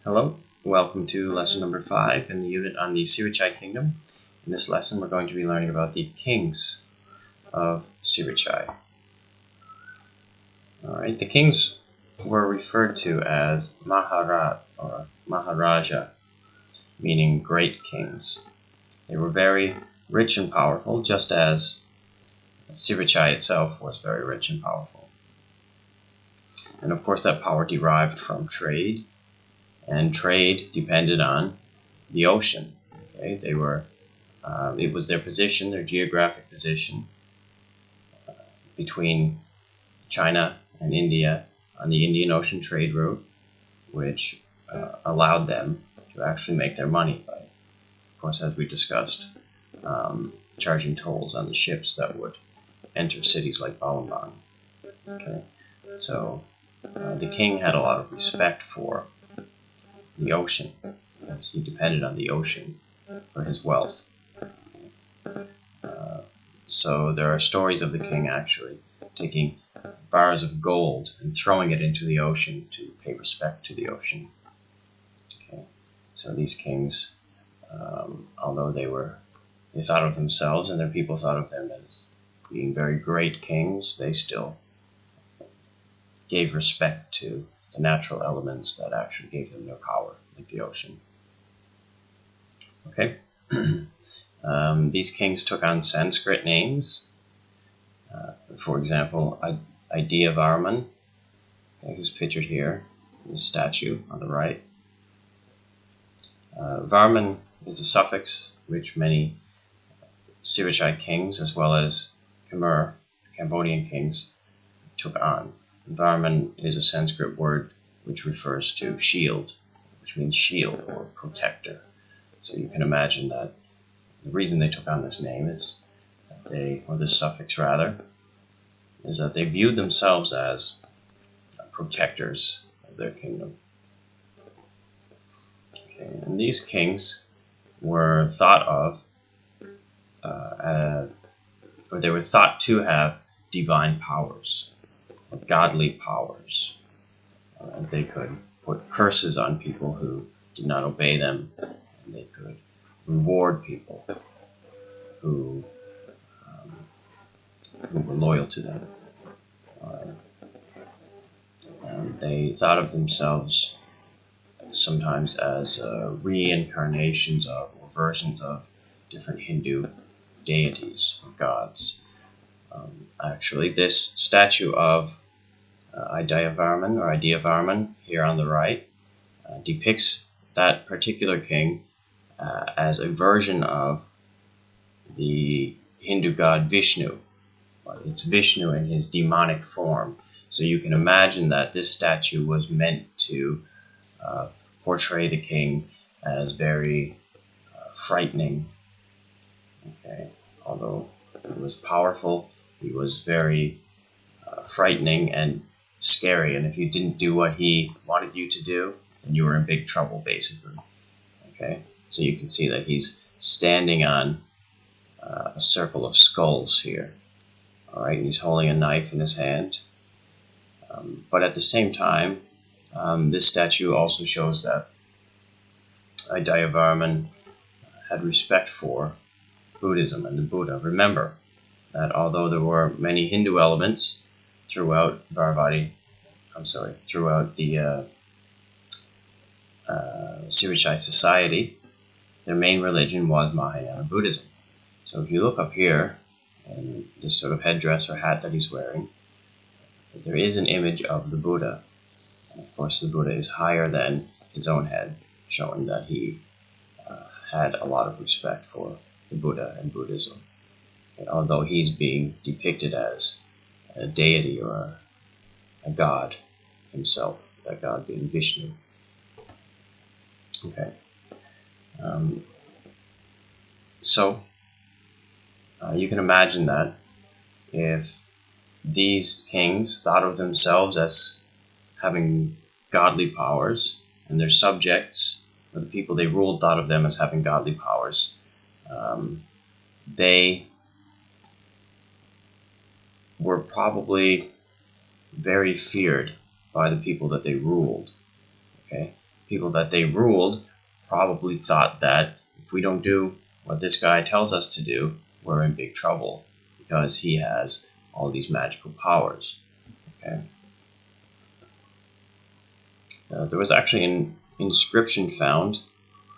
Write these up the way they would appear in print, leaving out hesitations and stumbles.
Hello, welcome to lesson number 5 in the unit on the Srivijaya kingdom. In this lesson we're going to be learning about the kings of Srivijaya. Alright, the kings were referred to as Maharaj or Maharaja, meaning great kings. They were very rich and powerful, just as Srivijaya itself was very rich and powerful. And of course that power derived from trade, and trade depended on the ocean. Okay, they were. It was their position, their geographic position, between China and India on the Indian Ocean trade route, which allowed them to actually make their money by, of course, as we discussed, charging tolls on the ships that would enter cities like Balamban. Okay, so the king had a lot of respect for the ocean, as he depended on the ocean for his wealth. So there are stories of the king actually taking bars of gold and throwing it into the ocean to pay respect to the ocean. Okay, so these kings, although they thought of themselves and their people thought of them as being very great kings, they still gave respect to the natural elements that actually gave them their power, like the ocean. Okay, these kings took on Sanskrit names. For example, Ideavarman, who's pictured here in the statue on the right. Varman is a suffix which many Srivijaya kings, as well as Khmer, Cambodian kings, took on. Varman is a Sanskrit word which refers to shield, which means shield or protector. So you can imagine that the reason they took on this name is that or this suffix rather, is that they viewed themselves as protectors of their kingdom. Okay, and these kings were thought of, or they were thought to have divine powers, or godly powers. They could put curses on people who did not obey them, and they could reward people who were loyal to them. They thought of themselves sometimes as reincarnations of or versions of different Hindu deities or gods. Actually, this statue of Ideavarman here on the right depicts that particular king as a version of the Hindu god Vishnu. It's Vishnu in his demonic form. So you can imagine that this statue was meant to portray the king as very frightening. Okay, although he was powerful, he was very frightening and scary. And if you didn't do what he wanted you to do, then you were in big trouble, basically. Okay, so you can see that he's standing on a circle of skulls here. All right, and he's holding a knife in his hand. But at the same time, this statue also shows that Ideavarman had respect for Buddhism and the Buddha. Remember that although there were many Hindu elements throughout the Srivijaya society, their main religion was Mahayana Buddhism. So if you look up here, and this sort of headdress or hat that he's wearing, there is an image of the Buddha. And of course the Buddha is higher than his own head, showing that he had a lot of respect for the Buddha and Buddhism. And although he's being depicted as a deity or a god himself, that god being Vishnu. Okay. So you can imagine that if these kings thought of themselves as having godly powers, and their subjects, or the people they ruled, thought of them as having godly powers, they were probably very feared by the people that they ruled. Okay, people that they ruled probably thought that if we don't do what this guy tells us to do, we're in big trouble because he has all these magical powers. Okay. There was actually an inscription found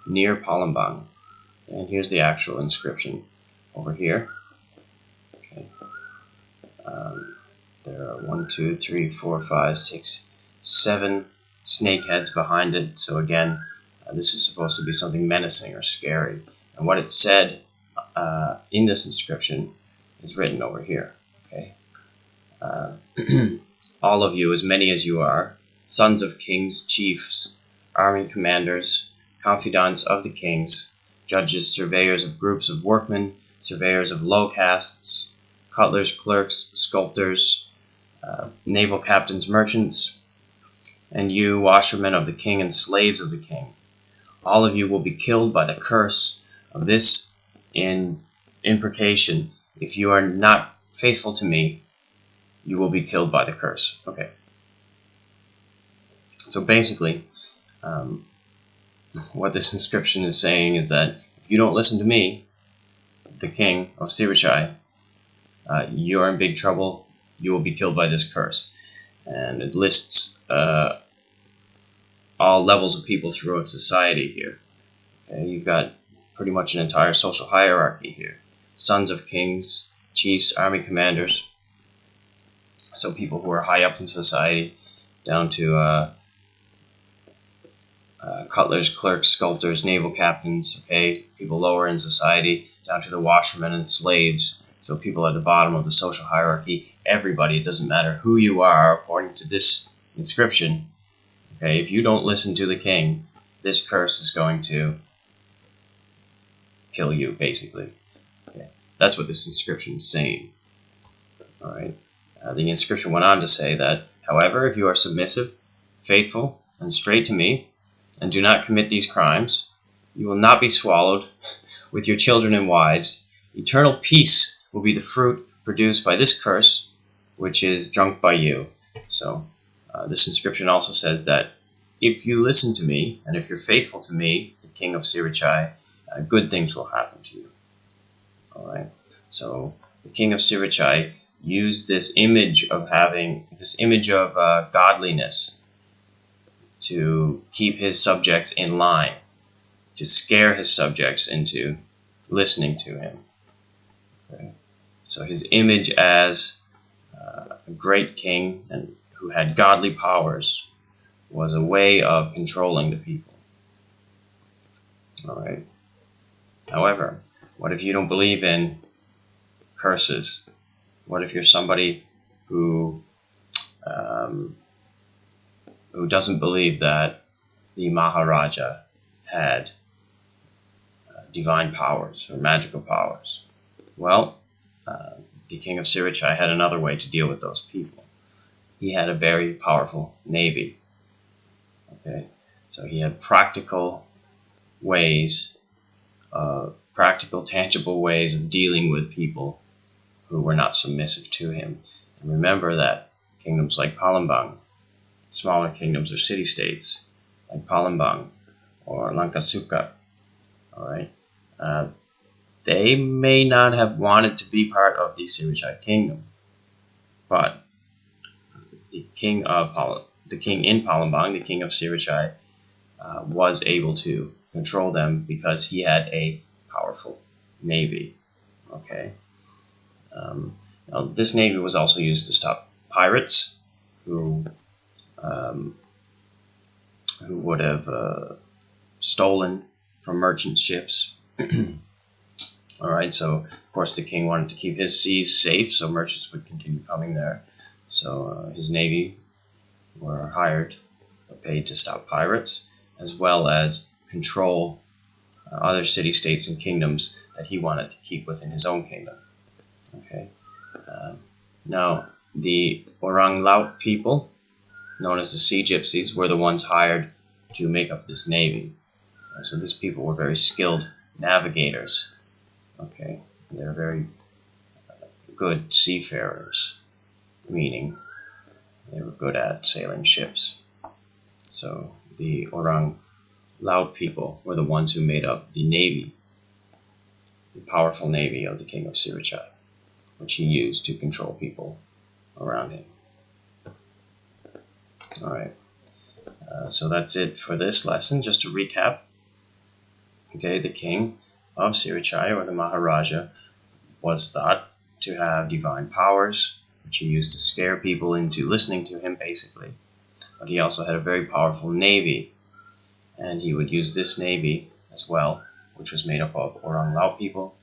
near Palembang, and here's the actual inscription over here. Okay. There are 1, 2, 3, 4, 5, 6, 7 snake heads behind it. So again, this is supposed to be something menacing or scary. And what it said in this inscription is written over here. Okay. All of you, as many as you are, sons of kings, chiefs, army commanders, confidants of the kings, judges, surveyors of groups of workmen, surveyors of low castes, cutlers, clerks, sculptors, naval captains, merchants, and you, washermen of the king and slaves of the king. All of you will be killed by the curse of this imprecation. If you are not faithful to me, you will be killed by the curse. Okay. So basically, what this inscription is saying is that if you don't listen to me, the king of Srivijaya, you are in big trouble. You will be killed by this curse. And it lists all levels of people throughout society here. Okay, you've got pretty much an entire social hierarchy here. Sons of kings, chiefs, army commanders, so people who are high up in society, down to cutlers, clerks, sculptors, naval captains, okay, people lower in society, down to the washermen and slaves, so people at the bottom of the social hierarchy. Everybody, it doesn't matter who you are, according to this inscription. Okay, if you don't listen to the king, this curse is going to kill you, basically. Okay, that's what this inscription is saying. All right. The inscription went on to say that, however, if you are submissive, faithful, and straight to me, and do not commit these crimes, you will not be swallowed with your children and wives. Eternal peace will be the fruit produced by this curse, which is drunk by you. So this inscription also says that if you listen to me, and if you're faithful to me, the king of Srivijaya, good things will happen to you. All right. So the king of Srivijaya used this image of godliness to keep his subjects in line, to scare his subjects into listening to him. Okay. So his image as a great king and who had godly powers was a way of controlling the people. All right. However, what if you don't believe in curses? What if you're somebody who doesn't believe that the Maharaja had divine powers or magical powers? Well, the king of Srivijaya had another way to deal with those people. He had a very powerful navy. Okay, so he had practical, tangible ways of dealing with people who were not submissive to him. And remember that kingdoms like Palembang, smaller kingdoms or city-states like Palembang or Langkasuka, all right, they may not have wanted to be part of the Srivijaya kingdom, but the king in Palembang, the king of Srivijaya, was able to control them because he had a powerful navy. Okay. Now this navy was also used to stop pirates who would have stolen from merchant ships. All right, so of course the king wanted to keep his seas safe, so merchants would continue coming there. So his navy were hired, paid to stop pirates, as well as control other city-states and kingdoms that he wanted to keep within his own kingdom. Okay. Now the Orang Laut people, known as the Sea Gypsies, were the ones hired to make up this navy. So these people were very skilled navigators. Okay, they're very good seafarers, meaning they were good at sailing ships. So the Orang Laut people were the ones who made up the navy, the powerful navy of the king of Srivijaya, which he used to control people around him. Alright, so that's it for this lesson. Just to recap, okay, the king of Srivijaya, or the Maharaja, was thought to have divine powers, which he used to scare people into listening to him, basically. But he also had a very powerful navy, and he would use this navy as well, which was made up of Orang Laut people,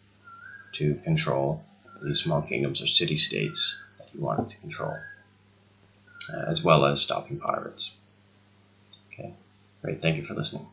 to control these small kingdoms or city-states that he wanted to control, as well as stopping pirates. Okay, great. Thank you for listening.